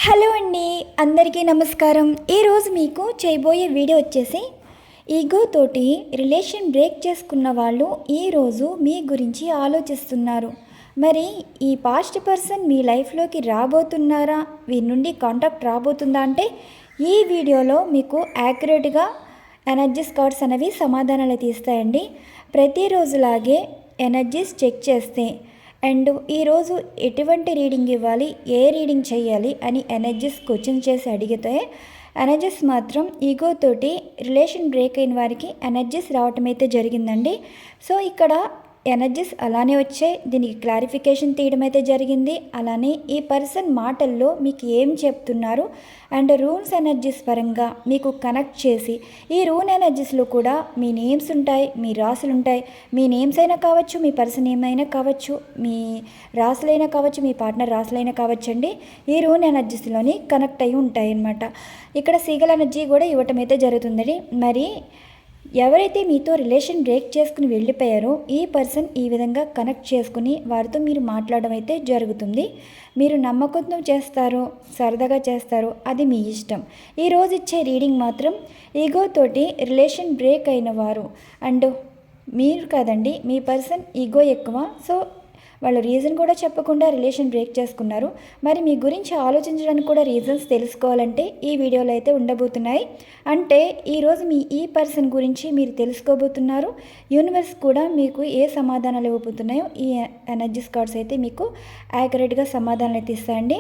Hello అండి, అందరికీ నమస్కారం. ఈరోజు మీకు చేయబోయే వీడియో వచ్చేసి ఈగో తోటి రిలేషన్ బ్రేక్ చేసుకున్న వాళ్ళు ఈరోజు మీ గురించి ఆలోచిస్తున్నారు. మరి ఈ పాస్ట్ పర్సన్ మీ లైఫ్లోకి రాబోతున్నారా, వీరి నుండి కాంటాక్ట్ రాబోతుందా అంటే ఈ వీడియోలో మీకు యాక్యురేట్గా ఎనర్జీస్ కార్డ్స్ అనేవి సమాధానాలు తీస్తాయండి. ప్రతిరోజులాగే ఎనర్జీస్ చెక్ చేస్తే అండ్ ఈరోజు ఎటువంటి రీడింగ్ ఇవ్వాలి, ఏ రీడింగ్ చేయాలి అని ఎనర్జీస్ క్వశ్చన్ చేసి అడిగితే ఎనర్జీస్ మాత్రం ఈగో తోటి రిలేషన్ బ్రేక్ అయిన వారికి ఎనర్జీస్ రావటం అయితే జరిగిందండి. సో ఇక్కడ ఎనర్జీస్ అలానే వచ్చాయి. దీనికి క్లారిఫికేషన్ తీయడం అయితే జరిగింది. అలానే ఈ పర్సన్ మాటల్లో మీకు ఏం చెప్తున్నారు అండ్ రూన్స్ ఎనర్జీస్ పరంగా మీకు కనెక్ట్ చేసి ఈ రూన్ ఎనర్జీస్లో కూడా మీ నేమ్స్ ఉంటాయి, మీ రాసులు ఉంటాయి. మీ నేమ్స్ అయినా కావచ్చు, మీ పర్సన్ ఏమైనా కావచ్చు, మీ రాసులైనా కావచ్చు, మీ పార్ట్నర్ రాసులైనా కావచ్చు అండి. ఈ రూన్ ఎనర్జీస్లోని కనెక్ట్ అయి ఉంటాయి అన్నమాట. ఇక్కడ సీగల్ ఎనర్జీ కూడా ఇవ్వటం అయితే జరుగుతుందండి. మరి ఎవరైతే మీతో రిలేషన్ బ్రేక్ చేసుకుని వెళ్ళిపోయారో ఈ పర్సన్ ఈ విధంగా కనెక్ట్ చేసుకుని వారితో మీరు మాట్లాడడం అయితే జరుగుతుంది. మీరు నమ్మకంతో చేస్తారో సరదాగా చేస్తారో అది మీ ఇష్టం. ఈరోజు ఇచ్చే రీడింగ్ మాత్రం ఈగో తోటి రిలేషన్ బ్రేక్ అయిన వారు అండ్ మీరు కాదండి, మీ పర్సన్ ఈగో ఎక్కువ. సో వాళ్ళు రీజన్ కూడా చెప్పకుండా రిలేషన్ బ్రేక్ చేసుకున్నారు. మరి మీ గురించి ఆలోచించడానికి కూడా రీజన్స్ తెలుసుకోవాలంటే ఈ వీడియోలో అయితే ఉండబోతున్నాయి. అంటే ఈరోజు మీ ఈ పర్సన్ గురించి మీరు తెలుసుకోబోతున్నారు. యూనివర్స్ కూడా మీకు ఏ సమాధానాలు ఇవ్వబోతున్నాయో ఈ ఎనర్జీస్ కార్డ్స్ అయితే మీకు యాక్యురేట్గా సమాధానాలు అయితే ఇస్తాయండి.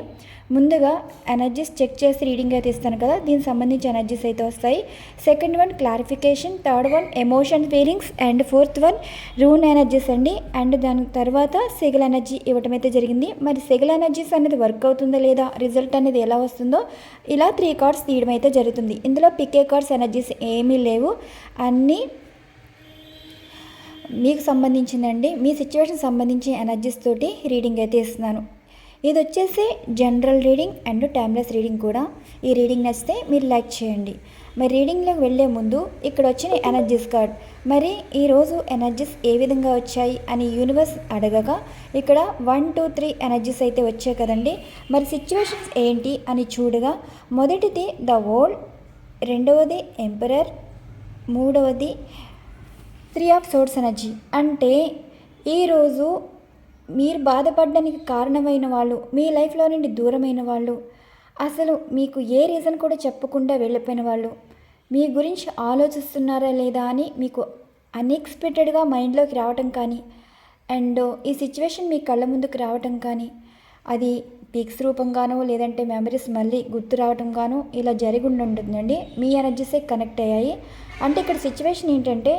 ముందుగా ఎనర్జీస్ చెక్ చేసి రీడింగ్ అయితే ఇస్తాను కదా, దీనికి సంబంధించి ఎనర్జీస్ అయితే వస్తాయి. Second one clarification, third one emotion feelings and fourth one ruin energies అండి. అండ్ దాని తర్వాత సెగల్ ఎనర్జీ ఇవ్వటం అయితే జరిగింది. మరి సెగల్ ఎనర్జీస్ అనేది వర్క్ అవుతుందో లేదా, రిజల్ట్ అనేది ఎలా వస్తుందో ఇలా 3 కార్డ్స్ తీయడం అయితే జరుగుతుంది. ఇందులో పికే కార్డ్స్ ఎనర్జీస్ ఏమీ లేవు, అన్నీ మీకు సంబంధించిందండి. మీ సిచ్యువేషన్ సంబంధించి ఎనర్జీస్ తోటి రీడింగ్ అయితే ఇస్తున్నాను. ఇది వచ్చేసి general reading and timeless reading కూడా. ఈ రీడింగ్ నచ్చితే మీరు లైక్ చేయండి. మరి రీడింగ్లోకి వెళ్ళే ముందు ఇక్కడ వచ్చిన ఎనర్జీస్ కార్డ్, మరి ఈరోజు ఎనర్జీస్ ఏ విధంగా వచ్చాయి అని యూనివర్స్ అడగగా ఇక్కడ 1, 2, 3 ఎనర్జీస్ అయితే వచ్చాయి కదండి. మరి సిచ్యువేషన్స్ ఏంటి అని చూడగా మొదటిది ద వరల్డ్, రెండవది ఎంపరర్, మూడవది 3 ఆఫ్ సోర్స్ ఎనర్జీ. అంటే ఈరోజు మీరు బాధపడడానికి కారణమైన వాళ్ళు, మీ లైఫ్లో నుండి దూరమైన వాళ్ళు, అసలు మీకు ఏ రీజన్ కూడా చెప్పకుండా వెళ్ళిపోయిన వాళ్ళు మీ గురించి ఆలోచిస్తున్నారా లేదా అని మీకు అన్ఎక్స్పెక్టెడ్గా మైండ్లోకి రావటం కానీ అండ్ ఈ సిచ్యువేషన్ మీ కళ్ళ ముందుకు రావటం కానీ అది పిక్స్ రూపంగానో లేదంటే మెమరీస్ మళ్ళీ గుర్తు రావటం గానో ఇలా జరిగి ఉంటుందండి. మీ ఎనర్జీసే కనెక్ట్ అయ్యాయి. అంటే ఇక్కడ సిచ్యువేషన్ ఏంటంటే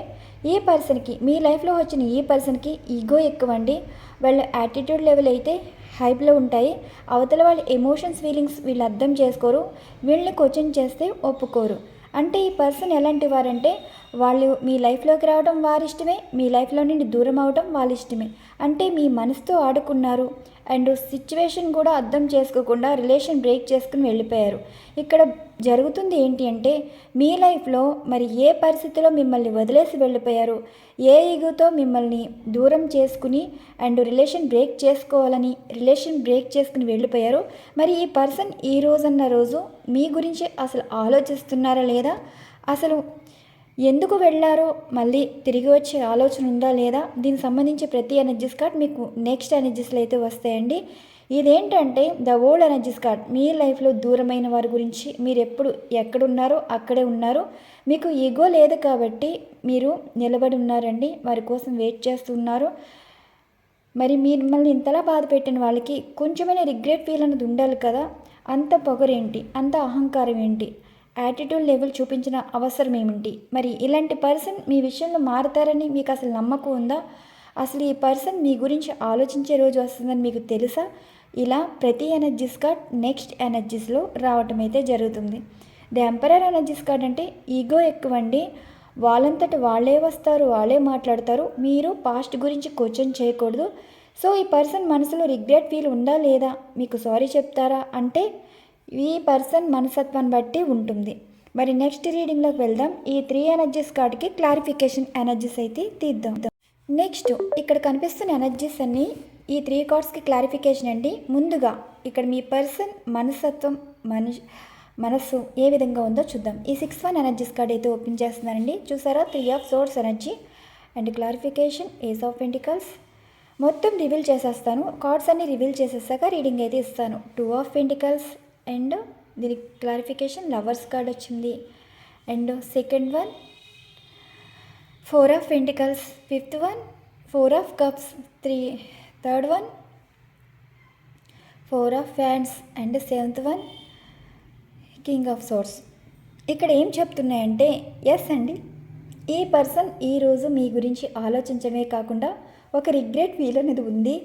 ఈ పర్సన్కి, మీ లైఫ్లో వచ్చిన ఈ పర్సన్కి ఈగో ఎక్కువ అండి. వాళ్ళ యాటిట్యూడ్ లెవెల్ అయితే హైప్లో ఉంటాయి. అవతల వాళ్ళ ఎమోషన్స్ ఫీలింగ్స్ వీళ్ళు అర్థం చేసుకోరు, వీళ్ళని క్వశ్చన్ చేస్తే ఒప్పుకోరు. అంటే ఈ పర్సన్ ఎలాంటి వారంటే వాళ్ళు మీ లైఫ్లోకి రావడం వారి ఇష్టమే, మీ లైఫ్లో నుండి దూరం అవడం వాళ్ళ ఇష్టమే. అంటే మీ మనసుతో ఆడుకున్నారు అండ్ సిచ్యువేషన్ కూడా అర్థం చేసుకోకుండా రిలేషన్ బ్రేక్ చేసుకుని వెళ్ళిపోయారు. ఇక్కడ జరుగుతుంది ఏంటి అంటే మీ లైఫ్లో మరి ఏ పరిస్థితిలో మిమ్మల్ని వదిలేసి వెళ్ళిపోయారు, ఏ ఈగోతో మిమ్మల్ని దూరం చేసుకుని అండ్ రిలేషన్ బ్రేక్ చేసుకోవాలని రిలేషన్ బ్రేక్ చేసుకుని వెళ్ళిపోయారు. మరి ఈ పర్సన్ ఈ రోజన్న రోజు మీ గురించి అసలు ఆలోచిస్తున్నారా లేదా, అసలు ఎందుకు వెళ్ళారో మళ్ళీ తిరిగి వచ్చే ఆలోచన ఉందా లేదా, దీనికి సంబంధించి ప్రతి ఎనర్జీస్ కార్డ్ మీకు నెక్స్ట్ ఎనర్జీస్లో అయితే వస్తాయండి. ఇదేంటంటే ద ఓల్డ్ ఎనర్జీస్ కార్డ్, మీ లైఫ్లో దూరమైన వారి గురించి, మీరు ఎప్పుడు ఎక్కడున్నారో అక్కడే ఉన్నారు, మీకు ఈగో లేదు కాబట్టి మీరు నిలబడి ఉన్నారండి, వారి కోసం వెయిట్ చేస్తున్నారు. మరి మిమ్మల్ని ఇంతలా బాధ పెట్టిన వాళ్ళకి కొంచెమైనా రిగ్రెట్ ఫీల్ అనేది ఉండాలి కదా. అంత పొగరేంటి, అంత అహంకారం ఏంటి, యాటిట్యూడ్ లెవెల్ చూపించిన అవసరం ఏమిటి? మరి ఇలాంటి పర్సన్ మీ విషయంలో మారుతారని మీకు అసలు నమ్మకం ఉందా? అసలు ఈ పర్సన్ మీ గురించి ఆలోచించే రోజు వస్తుందని మీకు తెలుసా? ఇలా ప్రతి ఎనర్జీస్ కార్డ్ నెక్స్ట్ ఎనర్జీస్లో రావటం అయితే జరుగుతుంది. ది ఎంపరర్ ఎనర్జీస్ కార్డ్ అంటే ఈగో ఎక్కువండి. వాళ్ళంతట వాళ్ళే వస్తారు, వాళ్ళే మాట్లాడతారు. మీరు పాస్ట్ గురించి క్వశ్చన్ చేయకూడదు. సో ఈ పర్సన్ మనసులో రిగ్రెట్ ఫీల్ ఉందా లేదా, మీకు సారీ చెప్తారా అంటే ఈ పర్సన్ మనస్తత్వాన్ని బట్టి ఉంటుంది. మరి నెక్స్ట్ రీడింగ్లోకి వెళ్దాం. ఈ 3 ఎనర్జీస్ కార్డ్కి క్లారిఫికేషన్ ఎనర్జీస్ అయితే తీద్దాం. నెక్స్ట్ ఇక్కడ కనిపిస్తున్న ఎనర్జీస్ అన్నీ ఈ 3 కార్డ్స్కి క్లారిఫికేషన్ అండి. ముందుగా ఇక్కడ మీ పర్సన్ మనస్తత్వం మనస్సు ఏ విధంగా ఉందో చూద్దాం. ఈ 6-1 ఎనర్జీస్ కార్డ్ అయితే ఓపెన్ చేస్తున్నానండి. చూసారా 3 of swords energy and clarification ace of pentacles. మొత్తం రివీల్ చేసేస్తాను. కార్డ్స్ అన్ని రివీల్ చేసేసాక రీడింగ్ అయితే ఇస్తాను. 2 ఆఫ్ పెంటికల్స్ అండ్ దీనికి క్లారిఫికేషన్ లవర్స్ కార్డ్ వచ్చింది. And second one 4 of pentacles, fifth one 4 of cups, third one 4 of ఫ్యాన్స్ and seventh one king of swords. ఇక్కడ ఏం చెప్తున్నాయంటే ఎస్ అండి, ఈ పర్సన్ ఈరోజు మీ గురించి ఆలోచించడమే కాకుండా ఒక రిగ్రెట్ ఫీల్ అనేది ఉంది.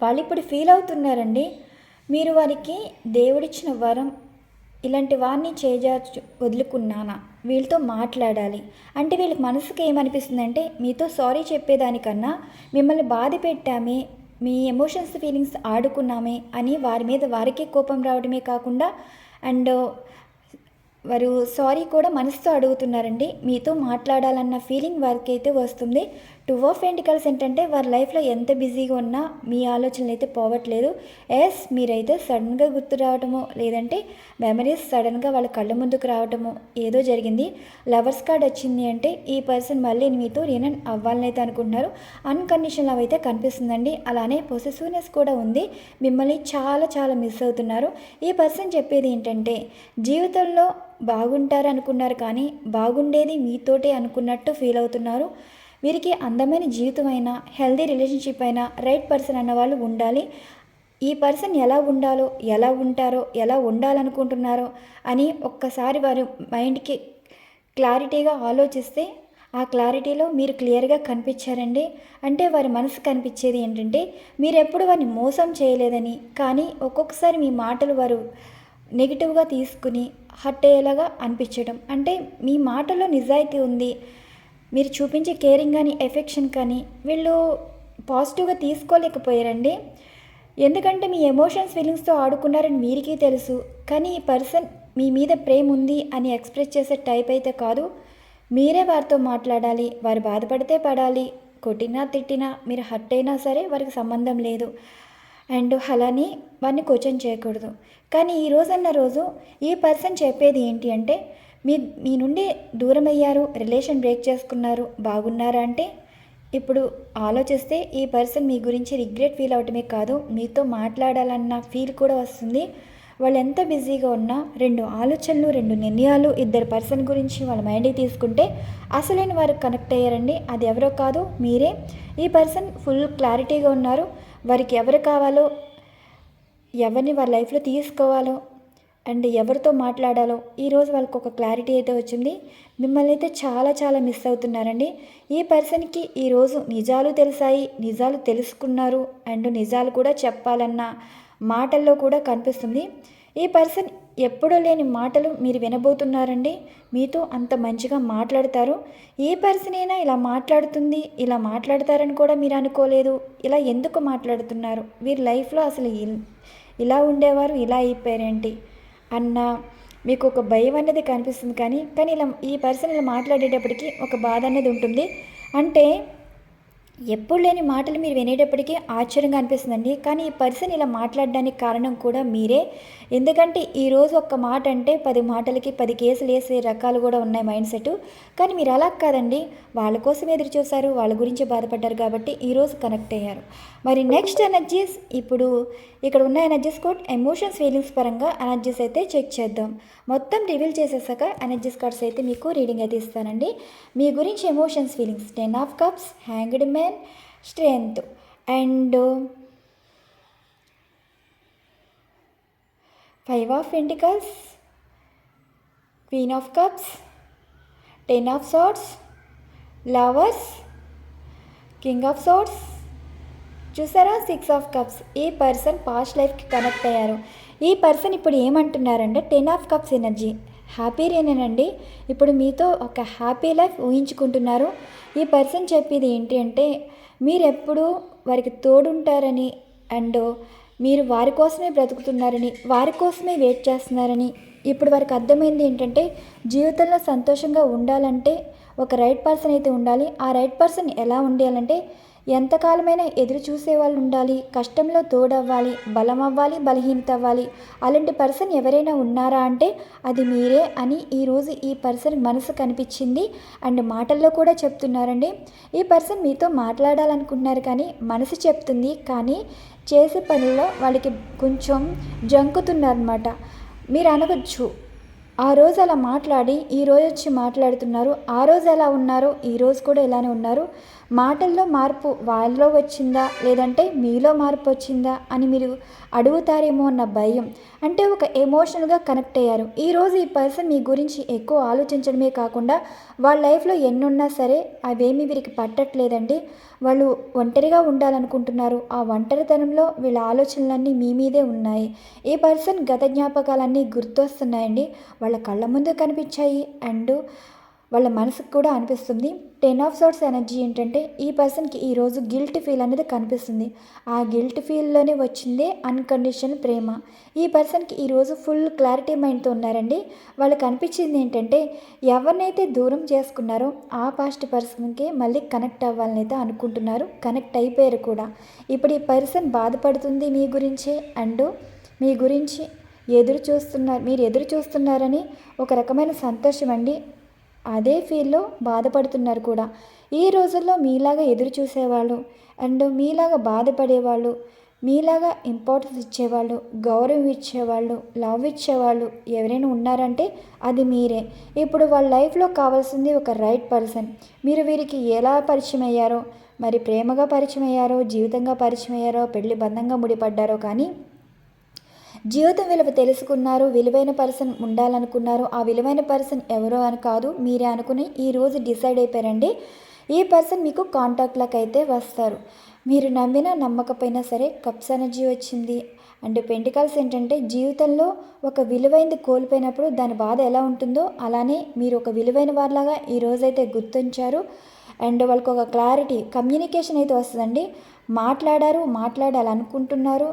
వాళ్ళు ఇప్పుడు ఫీల్ అవుతున్నారండి, మీరు వారికి దేవుడిచ్చిన వరం ఇలాంటి వారిని వదులుకున్నానా, వీళ్ళతో మాట్లాడాలి అంటే వీళ్ళకి మనసుకి ఏమనిపిస్తుందంటే మీతో సారీ చెప్పేదానికన్నా మిమ్మల్ని బాధ పెట్టామే, మీ ఎమోషన్స్ ఫీలింగ్స్ ఆడుకున్నామే అని వారి మీద వారికే కోపం రావడమే కాకుండా అండ్ వారు సారీ కూడా మనసుతో అడుగుతున్నారండి. మీతో మాట్లాడాలన్న ఫీలింగ్ వారికి అయితే వస్తుంది. 2 ఆఫ్ పెంటికల్స్ ఏంటంటే వారి లైఫ్లో ఎంత బిజీగా ఉన్నా మీ ఆలోచనలు అయితే పోవట్లేదు. ఎస్, మీరైతే సడన్గా గుర్తు రావటము లేదంటే మెమరీస్ సడన్గా వాళ్ళ కళ్ళ ముందుకు రావటము ఏదో జరిగింది. లవర్స్ కార్డ్ వచ్చింది అంటే ఈ పర్సన్ మళ్ళీ మీతో రీనన్ అవ్వాలని అయితే అనుకుంటున్నారు. అన్కండిషనల్ లవ్ అయితే కనిపిస్తుందండి. అలానే పొసెసివ్నెస్ కూడా ఉంది. మిమ్మల్ని చాలా చాలా మిస్ అవుతున్నారు. ఈ పర్సన్ చెప్పేది ఏంటంటే జీవితంలో బాగుంటారు అనుకున్నారు కానీ బాగుండేది మీతోటే అనుకున్నట్టు ఫీల్ అవుతున్నారు. వీరికి అందమైన జీవితం అయినా హెల్దీ రిలేషన్షిప్ అయినా రైట్ పర్సన్ అన్నవాళ్ళు ఉండాలి. ఈ పర్సన్ ఎలా ఉండాలో, ఎలా ఉంటారో, ఎలా ఉండాలనుకుంటున్నారో అని ఒక్కసారి వారి మైండ్కి క్లారిటీగా ఆలోచిస్తే ఆ క్లారిటీలో మీరు క్లియర్గా కనిపించారండి. అంటే వారి మనసు కనిపించేది ఏంటంటే మీరు ఎప్పుడు వారిని మోసం చేయలేదని, కానీ ఒక్కొక్కసారి మీ మాటలు వారు నెగిటివ్గా తీసుకుని హర్ట్ అయ్యేలాగా అనిపించడం. అంటే మీ మాటలో నిజాయితీ ఉంది, మీరు చూపించే కేరింగ్ కానీ ఎఫెక్షన్ కానీ వీళ్ళు పాజిటివ్గా తీసుకోలేకపోయారండి. ఎందుకంటే మీ ఎమోషన్స్ ఫీలింగ్స్తో ఆడుకున్నారని మీరికీ తెలుసు. కానీ ఈ పర్సన్ మీ మీద ప్రేమ ఉంది అని ఎక్స్ప్రెస్ చేసే టైప్ అయితే కాదు. మీరే వారితో మాట్లాడాలి. వారు బాధపడితే పడాలి, కొట్టినా తిట్టినా మీరు హర్ట్ అయినా సరే వారికి సంబంధం లేదు. అండ్ అలానే వారిని క్వశ్చన్ చేయకూడదు. కానీ ఈ రోజన్న రోజు ఈ పర్సన్ చెప్పేది ఏంటి అంటే మీ నుండి దూరం అయ్యారు, రిలేషన్ బ్రేక్ చేసుకున్నారు, బాగున్నారా అంటే ఇప్పుడు ఆలోచిస్తే ఈ పర్సన్ మీ గురించి రిగ్రెట్ ఫీల్ అవటమే కాదు, మీతో మాట్లాడాలన్న ఫీల్ కూడా వస్తుంది. వాళ్ళు ఎంత బిజీగా ఉన్నా 2 ఆలోచనలు, 2 నిర్ణయాలు ఇద్దరు పర్సన్ గురించి వాళ్ళ మైండ్కి తీసుకుంటే అసలైన వారు కనెక్ట్ అయ్యారండి. అది ఎవరో కాదు, మీరే. ఈ పర్సన్ ఫుల్ క్లారిటీగా ఉన్నారు. వారికి ఎవరు కావాలో, ఎవరిని వారి లైఫ్లో తీసుకోవాలో అండ్ ఎవరితో మాట్లాడాలో ఈరోజు వాళ్ళకి ఒక క్లారిటీ అయితే వచ్చింది. మిమ్మల్ని అయితే చాలా చాలా మిస్ అవుతున్నారండి. ఈ పర్సన్కి ఈరోజు నిజాలు తెలిసాయి, నిజాలు తెలుసుకున్నారు అండ్ నిజాలు కూడా చెప్పాలన్న మాటల్లో కూడా కనిపిస్తుంది. ఈ పర్సన్ ఎప్పుడూ లేని మాటలు మీరు వినబోతున్నారండి. మీతో అంత మంచిగా మాట్లాడతారు. ఈ పర్సన్ అయినా ఇలా మాట్లాడుతుంది, ఇలా మాట్లాడతారని కూడా మీరు అనుకోలేదు. ఇలా ఎందుకు మాట్లాడుతున్నారు, వీరి లైఫ్లో అసలు ఇలా ఉండేవారు ఇలా అయిపోయారేంటి అన్న మీకు ఒక భయం అనేది కనిపిస్తుంది. కానీ ఇలా ఈ పర్సన్ ఇలా మాట్లాడేటప్పటికీ ఒక బాధ అనేది ఉంటుంది. అంటే ఎప్పుడు లేని మాటలు మీరు వినేటప్పటికీ ఆశ్చర్యంగా అనిపిస్తుందండి. కానీ ఈ పర్సన్ ఇలా మాట్లాడడానికి కారణం కూడా మీరే. ఎందుకంటే ఈరోజు ఒక్క మాట అంటే 10 మాటలకి 10 కేసులు వేసే రకాలు కూడా ఉన్నాయి మైండ్ సెట్. కానీ మీరు అలా కాదండి, వాళ్ళ కోసం ఎదురు చూశారు, వాళ్ళ గురించి బాధపడ్డారు కాబట్టి ఈరోజు కనెక్ట్ అయ్యారు. మరి నెక్స్ట్ ఎనర్జీస్, ఇప్పుడు ఇక్కడ ఉన్న ఎనర్జీస్ కోడ్ ఎమోషన్స్ ఫీలింగ్స్ పరంగా ఎనర్జీస్ అయితే చెక్ చేద్దాం. మొత్తం రివీల్ చేసేసాక ఎనర్జీస్ కార్డ్స్ అయితే మీకు రీడింగ్ అయితే ఇస్తానండి. మీ గురించి emotions feelings 10 of cups, hanged man, strength and 5 of pentacles, queen of cups, 10 of swords, lovers, king of swords. చూసారా 6 ఆఫ్ కప్స్. ఈ పర్సన్ పాస్ట్ లైఫ్కి కనెక్ట్ అయ్యారు. ఈ పర్సన్ ఇప్పుడు ఏమంటున్నారంటే 10 ఆఫ్ కప్స్ ఎనర్జీ హ్యాపీనేనండి. ఇప్పుడు మీతో ఒక హ్యాపీ లైఫ్ ఊహించుకుంటున్నారు. ఈ పర్సన్ చెప్పేది ఏంటి అంటే మీరు ఎప్పుడూ వారికి తోడుంటారని అండ్ మీరు వారి కోసమే బ్రతుకుతున్నారని, వారి కోసమే వెయిట్ చేస్తున్నారని, ఇప్పుడు వారికి అర్థమైంది ఏంటంటే, జీవితంలో సంతోషంగా ఉండాలంటే ఒక రైట్ పర్సన్ అయితే ఉండాలి. ఆ రైట్ పర్సన్ ఎలా ఉండాలంటే, ఎంతకాలమైనా ఎదురు చూసేవాళ్ళు ఉండాలి, కష్టంలో తోడవ్వాలి, బలం అవ్వాలి, బలహీనత అవ్వాలి. అలాంటి పర్సన్ ఎవరైనా ఉన్నారా అంటే అది మీరే అని ఈరోజు ఈ పర్సన్ మనసు కనిపించింది అండ్ మాటల్లో కూడా చెప్తున్నారండి. ఈ పర్సన్ మీతో మాట్లాడాలనుకుంటున్నారు కానీ మనసు చెప్తుంది, కానీ చేసే పనుల్లో వాళ్ళకి కొంచెం జంకుతున్నారనమాట. మీరు అనవచ్చు, ఆ రోజు అలా మాట్లాడి ఈరోజు వచ్చి మాట్లాడుతున్నారు, ఆ రోజు ఎలా ఉన్నారో ఈరోజు కూడా ఇలానే ఉన్నారు. మాటల్లో మార్పు వాళ్ళలో వచ్చిందా లేదంటే మీలో మార్పు వచ్చిందా అని మీరు అడుగుతారేమో అన్న భయం. అంటే ఒక ఎమోషనల్గా కనెక్ట్ అయ్యారు. ఈరోజు ఈ పర్సన్ మీ గురించి ఎక్కువ ఆలోచించడమే కాకుండా వాళ్ళ లైఫ్లో ఎన్నున్నా సరే అవేమీ వీరికి పట్టట్లేదండి. వాళ్ళు ఒంటరిగా ఉండాలనుకుంటున్నారు. ఆ ఒంటరితనంలో వీళ్ళ ఆలోచనలన్నీ మీ మీదే ఉన్నాయి. ఈ పర్సన్ గత జ్ఞాపకాలన్నీ గుర్తొస్తున్నాయండి. వాళ్ళ కళ్ళ ముందు కనిపించాయి అండ్ వాళ్ళ మనసుకు కూడా అనిపిస్తుంది. 10 ఆఫ్ సోర్స్ ఎనర్జీ ఏంటంటే ఈ పర్సన్కి ఈరోజు గిల్ట్ ఫీల్ అనేది కనిపిస్తుంది. ఆ గిల్ట్ ఫీల్లోనే వచ్చిందే అన్కండిషనల్ ప్రేమ. ఈ పర్సన్కి ఈరోజు ఫుల్ క్లారిటీ మైండ్తో ఉన్నారండి. వాళ్ళకి అనిపించింది ఏంటంటే ఎవరినైతే దూరం చేసుకున్నారో ఆ పాస్ట్ పర్సన్కి మళ్ళీ కనెక్ట్ అవ్వాలని అయితే అనుకుంటున్నారు. కనెక్ట్ అయిపోయారు కూడా. ఇప్పుడు ఈ పర్సన్ బాధపడుతుంది మీ గురించే అండ్ మీ గురించి మీరు ఎదురు చూస్తున్నారని ఒక రకమైన సంతోషం అండి. అదే ఫీల్లో బాధపడుతున్నారు కూడా. ఈ రోజుల్లో మీలాగా ఎదురు చూసేవాళ్ళు అండ్ మీలాగా బాధపడేవాళ్ళు, మీలాగా ఇంపార్టెన్స్ ఇచ్చేవాళ్ళు, గౌరవం ఇచ్చేవాళ్ళు, లవ్ ఇచ్చేవాళ్ళు ఎవరైనా ఉన్నారంటే అది మీరే. ఇప్పుడు వాళ్ళ లైఫ్లో కావాల్సింది ఒక రైట్ పర్సన్. మీరు వీరికి ఎలా పరిచయం అయ్యారో, మరి ప్రేమగా పరిచయం అయ్యారో, జీవితంగా పరిచయం అయ్యారో, పెళ్లి బంధంగా ముడిపడ్డారో కానీ జీవితం విలువ తెలుసుకున్నారు. విలువైన పర్సన్ ఉండాలనుకున్నారు. ఆ విలువైన పర్సన్ ఎవరో అని కాదు, మీరే అనుకుని ఈరోజు డిసైడ్ అయిపోయారండి. ఈ పర్సన్ మీకు కాంటాక్ట్లోకి అయితే వస్తారు. మీరు నమ్మినా నమ్మకపోయినా సరే కప్స్ ఎనర్జీ వచ్చింది అండ్ పెంటికల్స్ ఏంటంటే జీవితంలో ఒక విలువైనది కోల్పోయినప్పుడు దాని బాధ ఎలా ఉంటుందో అలానే మీరు ఒక విలువైన వారిలాగా ఈరోజైతే గుర్తించారు. అండ్ వాళ్ళకి ఒక క్లారిటీ కమ్యూనికేషన్ అయితే వస్తుందండి. మాట్లాడాలనుకుంటున్నారు.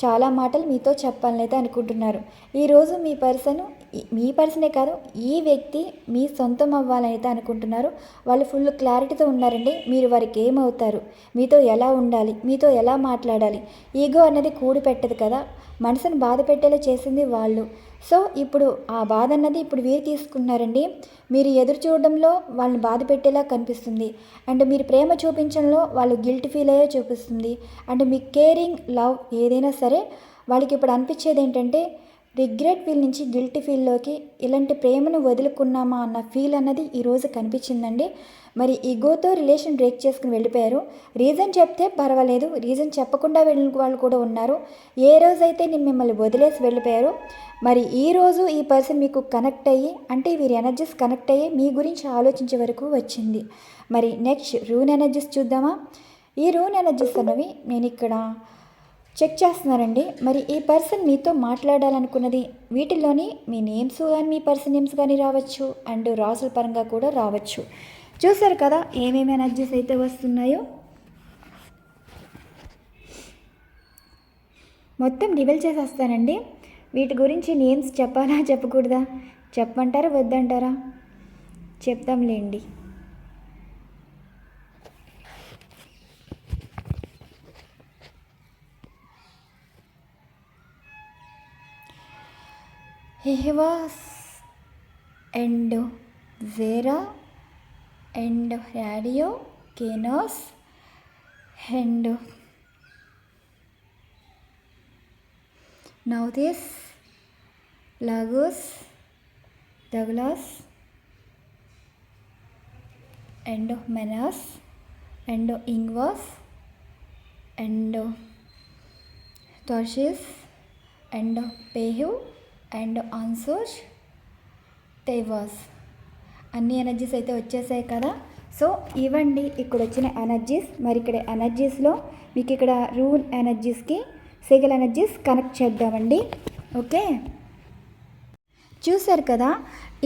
చాలా మాటలు మీతో చెప్పాలని అయితే అనుకుంటున్నారు. ఈరోజు మీ పర్సనే కాదు, ఈ వ్యక్తి మీ సొంతం అవ్వాలని అయితే అనుకుంటున్నారు. వాళ్ళు ఫుల్ క్లారిటీతో ఉన్నారండి. మీరు వారికి ఏమవుతారు, మీతో ఎలా ఉండాలి, మీతో ఎలా మాట్లాడాలి. ఈగో అన్నది కూడి పెట్టదు కదా, మనసును బాధ పెట్టేలా చేసింది వాళ్ళు. సో ఇప్పుడు ఆ బాధ అన్నది ఇప్పుడు వీరు తీసుకున్నారండి. మీరు ఎదురు చూడడంలో వాళ్ళని బాధ పెట్టేలా కనిపిస్తుంది అండ్ మీరు ప్రేమ చూపించడంలో వాళ్ళు గిల్ట్ ఫీల్ అయ్యే చూపిస్తుంది. అండ్ మీ కేరింగ్ లవ్ ఏదైనా సరే వాళ్ళకి ఇప్పుడు అనిపించేది ఏంటంటే రిగ్రెట్ ఫీల్ నుంచి గిల్ట్ ఫీల్లోకి ఇలాంటి ప్రేమను వదులుకున్నామా అన్న ఫీల్ అన్నది ఈరోజు కనిపించిందండి. మరి ఈగోతో రిలేషన్ బ్రేక్ చేసుకుని వెళ్ళిపోయారు. రీజన్ చెప్తే పర్వాలేదు, రీజన్ చెప్పకుండా వెళ్ళిన వాళ్ళు కూడా ఉన్నారు. ఏ రోజైతే నేను మిమ్మల్ని వదిలేసి వెళ్ళిపోయారో మరి ఈరోజు ఈ పర్సన్ మీకు కనెక్ట్ అయ్యి అంటే వీరి ఎనర్జీస్ కనెక్ట్ అయ్యి మీ గురించి ఆలోచించే వరకు వచ్చింది. మరి నెక్స్ట్ రూన్ ఎనర్జీస్ చూద్దామా. ఈ రూన్ ఎనర్జీస్ అన్నవి నేను ఇక్కడ చెక్ చేస్తున్నారండి. మరి ఈ పర్సన్ మీతో మాట్లాడాలనుకున్నది వీటిల్లోని మీ నేమ్స్ కానీ మీ పర్సన్ నేమ్స్ కానీ రావచ్చు అండ్ రాసుల పరంగా కూడా రావచ్చు. చూసారు కదా ఏమేమి ఎనర్జీస్ అయితే వస్తున్నాయో. మొత్తం రివీల్ చేసేస్తానండి. వీటి గురించి నేమ్స్ చెప్పాలా చెప్పకూడదా, చెప్పమంటారా వద్దంటారా? చెప్తాంలేండి. హెవాస్ అండ్ జేరా అండ్ రేడియో కేనాస్ అండ్ నౌదిస్ లాగోస్ డగ్లాస్ అండ్ మెనాస్ అండ్ ఇంగ్వాస్ అండ్ టార్షిస్ అండ్ పేహు అండ్ ఆన్సోజ్ తైవాస్ అన్ని ఎనర్జీస్ అయితే వచ్చేసాయి కదా. సో ఇవ్వండి ఇక్కడ వచ్చిన ఎనర్జీస్. మరి ఇక్కడ ఎనర్జీస్లో మీకు ఇక్కడ రూన్ ఎనర్జీస్కి సిగల్ ఎనర్జీస్ కనెక్ట్ చేద్దామండి. ఓకే, చూసారు కదా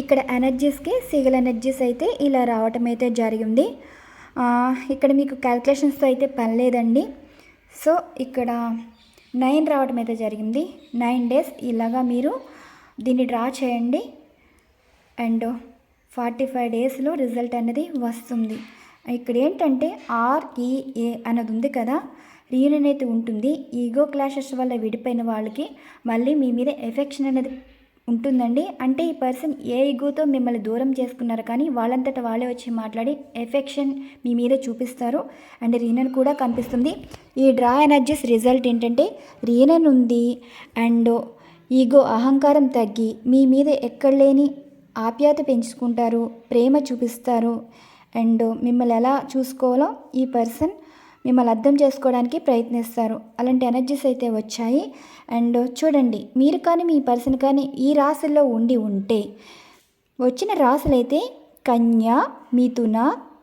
ఇక్కడ ఎనర్జీస్కి సిగల్ ఎనర్జీస్ అయితే ఇలా రావటం అయితే జరిగింది. ఇక్కడ మీకు క్యాల్కులేషన్స్తో అయితే పని లేదండి. సో ఇక్కడ 9 రావటం అయితే జరిగింది. 9 days ఇలాగా మీరు దీన్ని డ్రా చేయండి అండ్ 45 డేస్లో రిజల్ట్ అనేది వస్తుంది. ఇక్కడ ఏంటంటే REA అన్నది ఉంది కదా, రీయూనియన్ అయితే ఉంటుంది. ఈగో క్లాషెస్ వల్ల విడిపోయిన వాళ్ళకి మళ్ళీ మీ మీద ఎఫెక్షన్ అనేది ఉంటుందండి. అంటే ఈ పర్సన్ ఏ ఈగోతో మిమ్మల్ని దూరం చేసుకున్నారు కానీ వాళ్ళంతట వాళ్ళే వచ్చి మాట్లాడి ఎఫెక్షన్ మీ మీద చూపిస్తారు అండ్ రీయూనియన్ కూడా కనిపిస్తుంది. ఈ డ్రా ఎనర్జీస్ రిజల్ట్ ఏంటంటే రీయూనియన్ ఉంది అండ్ ఈగో అహంకారం తగ్గి మీ మీద ఎక్కడ లేని ఆప్యాయత పెంచుకుంటారు, ప్రేమ చూపిస్తారు అండ్ మిమ్మల్ని ఎలా చూసుకోవాలో ఈ పర్సన్ మిమ్మల్ని అర్థం చేసుకోవడానికి ప్రయత్నిస్తారు. అలాంటి ఎనర్జీస్ అయితే వచ్చాయి. అండ్ చూడండి, మీరు కానీ మీ పర్సన్ కానీ ఈ రాశుల్లో ఉంటే వచ్చిన రాశులైతే కన్య, మిథున,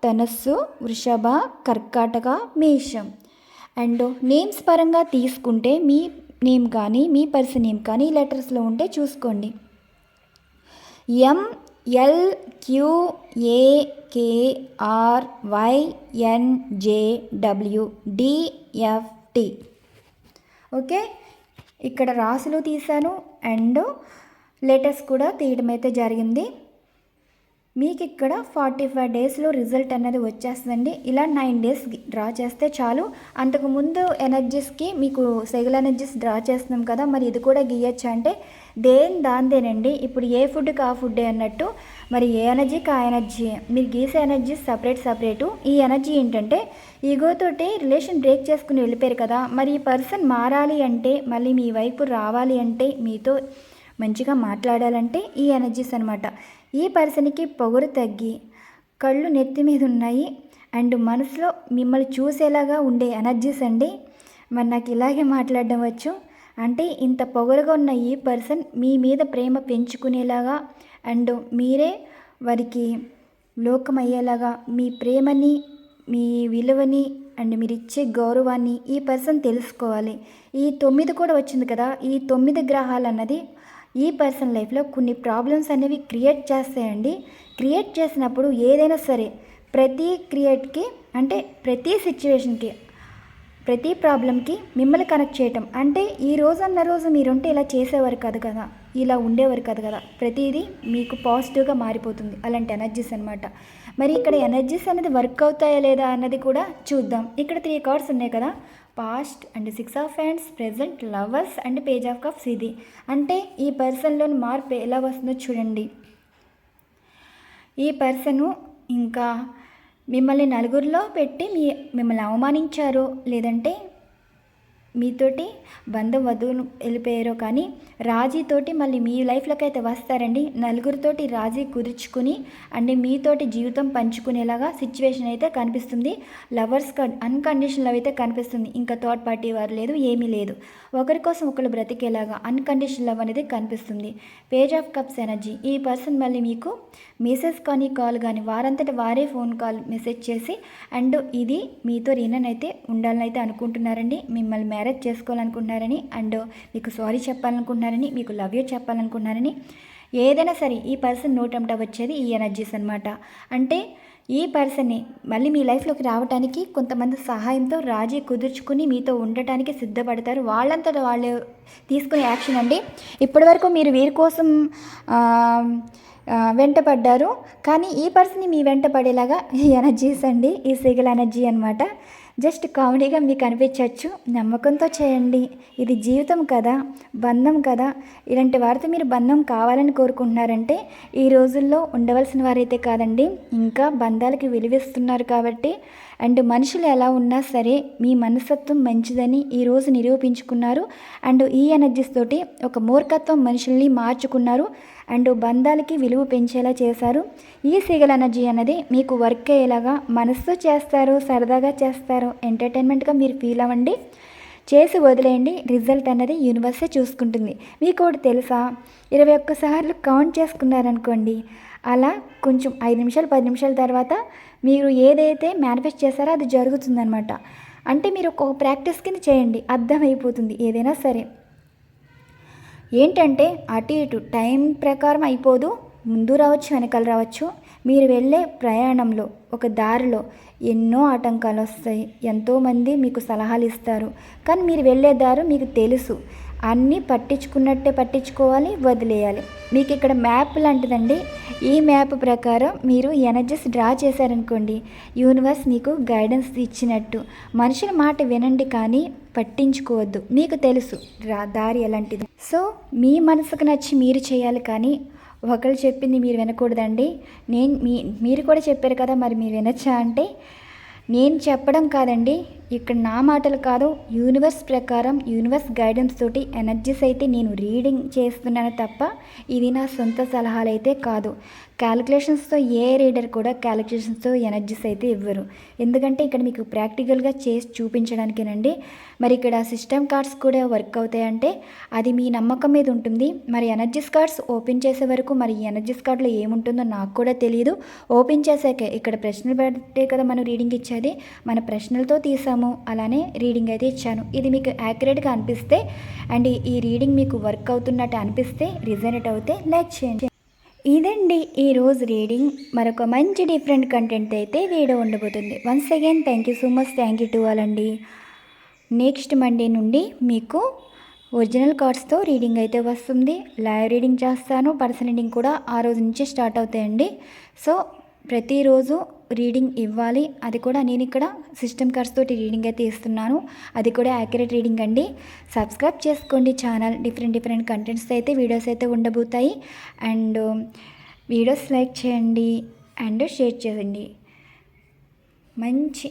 ధనస్సు, వృషభ, కర్కాటక, మేషం. అండ్ నేమ్స్ పరంగా తీసుకుంటే మీ నేమ్ కానీ మీ పర్సన్ నేమ్ కానీ లెటర్స్లో ఉంటే చూసుకోండి. MLQAKRYNJWDFT. ఓకే, ఇక్కడ రాసులు తీశాను అండ్ లెటర్స్ కూడా తీయడం అయితే జరిగింది. మీకు ఇక్కడ 45 డేస్లో రిజల్ట్ అనేది వచ్చేస్తుందండి. ఇలా 9 డేస్ డ్రా చేస్తే చాలు. అంతకుముందు ఎనర్జీస్కి మీకు సెగల్ ఎనర్జీస్ డ్రా చేస్తున్నాం కదా, మరి ఇది కూడా గీయచ్చు అంటే దాందేనండి. ఇప్పుడు ఏ ఫుడ్కి ఆ ఫుడ్డే అన్నట్టు, మరి ఏ ఎనర్జీకి ఆ ఎనర్జీ. మీరు గీసే ఎనర్జీస్ సపరేటు. ఈ ఎనర్జీ ఏంటంటే ఈగోతోటి రిలేషన్ బ్రేక్ చేసుకుని వెళ్ళిపోయారు కదా, మరి ఈ పర్సన్ మారాలి అంటే మళ్ళీ మీ వైపు రావాలి అంటే మీతో మంచిగా మాట్లాడాలంటే ఈ ఎనర్జీస్ అనమాట. ఈ పర్సన్కి పొగరు తగ్గి కళ్ళు నెత్తి మీద ఉన్నాయి అండ్ మనసులో మిమ్మల్ని చూసేలాగా ఉండే ఎనర్జీస్ అండి. మరి నాకు ఇలాగే మాట్లాడడం వచ్చు. అంటే ఇంత పొగరుగా ఉన్న ఈ పర్సన్ మీ మీద ప్రేమ పెంచుకునేలాగా అండ్ మీరే వారికి లోకం అయ్యేలాగా మీ ప్రేమని, మీ విలువని అండ్ మీరు ఇచ్చే గౌరవాన్ని ఈ పర్సన్ తెలుసుకోవాలి. ఈ 9 కూడా వచ్చింది కదా, ఈ 9 గ్రహాలు అన్నది ఈ పర్సన్ లైఫ్లో కొన్ని ప్రాబ్లమ్స్ అనేవి క్రియేట్ చేస్తాయండి. క్రియేట్ చేసినప్పుడు ఏదైనా సరే ప్రతి క్రియేట్కి అంటే ప్రతి సిచ్యువేషన్కి ప్రతి ప్రాబ్లంకి మిమ్మల్ని కనెక్ట్ చేయటం. అంటే ఈ రోజు అన్న రోజు మీరుంటే ఇలా చేసేవారు కాదు కదా, ఇలా ఉండేవారు కాదు కదా, ప్రతిదీ మీకు పాజిటివ్గా మారిపోతుంది. అలాంటి ఎనర్జీస్ అనమాట. మరి ఇక్కడ ఎనర్జీస్ అనేది వర్క్ అవుతాయా లేదా అన్నది కూడా చూద్దాం. ఇక్కడ 3 కార్డ్స్ ఉన్నాయి కదా, past and 6 of hands, present, lovers and page of cups. ఇది అంటే ఈ పర్సన్లోని మార్పు ఎలా వస్తుందో చూడండి. ఈ పర్సను ఇంకా మిమ్మల్ని నలుగురిలో పెట్టి మిమ్మల్ని అవమానించారు, లేదంటే మీతోటి బంధం వధువును వెళ్ళిపోయారో కానీ రాజీతోటి మళ్ళీ మీ లైఫ్లోకి అయితే వస్తారండి. నలుగురితోటి రాజీ కుదుర్చుకుని అంటే మీతోటి జీవితం పంచుకునేలాగా సిచ్యువేషన్ అయితే కనిపిస్తుంది. లవర్స్ అన్కండిషనల్ లవ్ అయితే కనిపిస్తుంది. ఇంకా థర్డ్ పార్టీ వారు లేదు, ఏమీ లేదు. ఒకరి కోసం ఒకరు బ్రతికేలాగా అన్కండిషనల్ లవ్ అనేది కనిపిస్తుంది. Page of cups energy. ఈ పర్సన్ మళ్ళీ మీకు మెసేజ్ కానీ కాల్ కానీ వారంతట వారే ఫోన్ కాల్ మెసేజ్ చేసి అండ్ ఇది మీతో రీనన్ అయితే ఉండాలని అయితే అనుకుంటున్నారండి. మిమ్మల్ని మ్యారేజ్ చేసుకోవాలనుకుంటున్నారని అండ్ మీకు సారీ చెప్పాలనుకుంటున్నారని, మీకు లవ్ యూ చెప్పాలనుకుంటున్నారని, ఏదైనా సరే ఈ పర్సన్ నోటంట వచ్చేది ఈ ఎనర్జీస్ అనమాట. అంటే ఈ పర్సన్ని మళ్ళీ మీ లైఫ్లోకి రావడానికి కొంతమంది సహాయంతో రాజీ కుదుర్చుకుని మీతో ఉండటానికి సిద్ధపడతారు. వాళ్ళంతటా వాళ్ళు తీసుకునే యాక్షన్ అండి. ఇప్పటివరకు మీరు వీరి కోసం వెంటపడ్డారు, కానీ ఈ పర్సన్ని మీ వెంట పడేలాగా ఈ ఎనర్జీస్ అండి, ఈ సిగల్ ఎనర్జీ అనమాట. జస్ట్ కామెడీగా మీకు అనిపించవచ్చు, నమ్మకంతో చేయండి. ఇది జీవితం కదా, బంధం కదా. ఇలాంటి వారితో మీరు బంధం కావాలని కోరుకుంటున్నారంటే ఈ రోజుల్లో ఉండవలసిన వారైతే కాదండి, ఇంకా బంధాలకి విలువిస్తున్నారు కాబట్టి. అండ్ మనుషులు ఎలా ఉన్నా సరే మీ మనస్తత్వం మంచిదని ఈరోజు నిరూపించుకున్నారు. అండ్ ఈ ఎనర్జీస్ తోటి ఒక మూర్ఖత్వం మనుషుల్ని మార్చుకున్నారు అండ్ బంధాలకి విలువ పెంచేలా చేశారు. ఈ సిగల్ ఎనర్జీ అనేది మీకు వర్క్ అయ్యేలాగా మనసుతో చేస్తారు, సరదాగా చేస్తారు, ఎంటర్టైన్మెంట్గా మీరు ఫీల్ అవ్వండి, చేసి వదిలేయండి. రిజల్ట్ అనేది యూనివర్సే చూసుకుంటుంది. మీకు ఒకటి తెలుసా, 21 సార్లు కౌంట్ చేసుకున్నారనుకోండి, అలా కొంచెం 5 నిమిషాలు 10 నిమిషాల తర్వాత మీరు ఏదైతే మేనిఫెస్ట్ చేస్తారో అది జరుగుతుందనమాట. అంటే మీరు ఒక ప్రాక్టీస్ కింద చేయండి, అర్థమైపోతుంది. ఏదైనా సరే ఏంటంటే అటు ఇటు టైం ప్రకారం అయిపోదు, ముందు రావచ్చు వెనకాల రావచ్చు. మీరు వెళ్ళే ప్రయాణంలో ఒక దారిలో ఎన్నో ఆటంకాలు వస్తాయి, ఎంతోమంది మీకు సలహాలు ఇస్తారు, కానీ మీరు వెళ్ళే దారి మీకు తెలుసు. అన్నీ పట్టించుకున్నట్టే పట్టించుకోవాలి, వదిలేయాలి. మీకు ఇక్కడ మ్యాప్ లాంటిదండి. ఈ మ్యాప్ ప్రకారం మీరు ఎనర్జీస్ డ్రా చేశారనుకోండి, యూనివర్స్ మీకు గైడెన్స్ ఇచ్చినట్టు. మనుషుల మాట వినండి కానీ పట్టించుకోవద్దు. మీకు తెలుసు దారి ఎలాంటిది. సో మీ మనసుకు నచ్చి మీరు చేయాలి కానీ ఒకళ్ళు చెప్పింది మీరు వినకూడదండి. మీరు కూడా చెప్పారు కదా, మరి మీరు వినొచ్చా అంటే, నేను చెప్పడం కాదండి, ఇక్కడ నా మాటలు కాదు, యూనివర్స్ ప్రకారం యూనివర్స్ గైడెన్స్ తోటి ఎనర్జీస్ అయితే నేను రీడింగ్ చేస్తున్నాను తప్ప ఇది నా సొంత సలహాలు అయితే కాదు. క్యాలిక్యులేషన్స్తో ఏ రీడర్ కూడా క్యాలిక్యులేషన్స్తో ఎనర్జీస్ అయితే ఇవ్వరు. ఎందుకంటే ఇక్కడ మీకు ప్రాక్టికల్గా చేసి చూపించడానికేనండి. మరి ఇక్కడ సిస్టమ్ కార్డ్స్ కూడా వర్క్ అవుతాయంటే అది మీ నమ్మకం మీద ఉంటుంది. మరి ఎనర్జీస్ కార్డ్స్ ఓపెన్ చేసే వరకు మరి ఈ ఎనర్జీస్ కార్డులో ఏముంటుందో నాకు కూడా తెలియదు. ఓపెన్ చేశాకే ఇక్కడ ప్రశ్నలు పెడితే కదా మనం రీడింగ్ ఇచ్చేది, మన ప్రశ్నలతో తీసాము, అలానే రీడింగ్ అయితే ఇచ్చాను. ఇది మీకు యాక్యురేట్గా అనిపిస్తే అండ్ ఈ రీడింగ్ మీకు వర్క్ అవుతున్నట్టు అనిపిస్తే, రిజనేట్ అవుతే లైక్ చేయండి. ఇదండి ఈరోజు రీడింగ్. మరొక మంచి డిఫరెంట్ కంటెంట్ అయితే వీడియో ఉండబోతుంది. Once again thank you so much, thank you to all అండి. నెక్స్ట్ మండే నుండి మీకు ఒరిజినల్ కార్డ్స్తో రీడింగ్ అయితే వస్తుంది. లైవ్ రీడింగ్ చేస్తాను, పర్సనల్ రీడింగ్ కూడా ఆ రోజు నుంచే స్టార్ట్ అవుతాయండి. సో ప్రతిరోజు రీడింగ్ ఇవ్వాలి. అది కూడా నేను ఇక్కడ సిస్టమ్ కార్డ్స్ తోటి రీడింగ్ అయితే ఇస్తున్నాను. అది కూడా యాక్యురేట్ రీడింగ్ అండి. సబ్స్క్రైబ్ చేసుకోండి ఛానల్. డిఫరెంట్ కంటెంట్స్ అయితే వీడియోస్ అయితే ఉండబోతాయి. అండ్ వీడియోస్ లైక్ చేయండి అండ్ షేర్ చేయండి. మంచి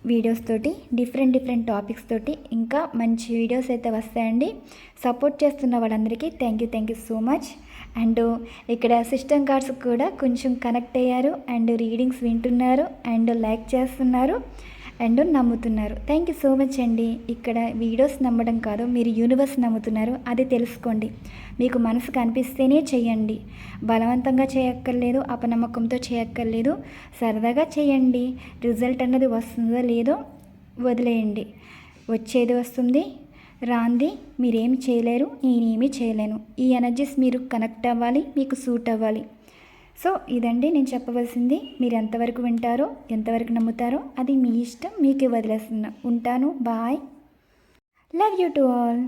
వీడియోస్ తోటి డిఫరెంట్ టాపిక్స్ తోటి ఇంకా మంచి వీడియోస్ అయితే వస్తాయండి. సపోర్ట్ చేస్తున్న వాళ్ళందరికీ thank you so much. And ఇక్కడ సిస్టమ్ కార్డ్స్ కూడా కొంచెం కనెక్ట్ అయ్యారు అండ్ రీడింగ్స్ వింటున్నారు అండ్ లైక్ చేస్తున్నారు అండ్ నమ్ముతున్నారు. థ్యాంక్ యూ సో మచ్ అండి. ఇక్కడ వీడియోస్ నమ్మడం కాదు, మీరు యూనివర్స్ నమ్ముతున్నారు, అది తెలుసుకోండి. మీకు మనసుకు అనిపిస్తేనే చేయండి, బలవంతంగా చేయక్కర్లేదు, అపనమ్మకంతో చేయక్కర్లేదు, సరదాగా చేయండి. రిజల్ట్ అన్నది వస్తుందో లేదో వదిలేయండి. వచ్చేది వస్తుంది, రాంది మీరేమి చేయలేరు, నేనేమీ చేయలేను. ఈ ఎనర్జీస్ మీరు కనెక్ట్ అవ్వాలి, మీకు సూట్ అవ్వాలి. సో ఇదండి నేను చెప్పవలసింది. మీరు ఎంతవరకు వింటారో, ఎంతవరకు నమ్ముతారో అది మీ ఇష్టం, మీకే వదిలేస్తున్నా. ఉంటాను. Bye. Love you to all.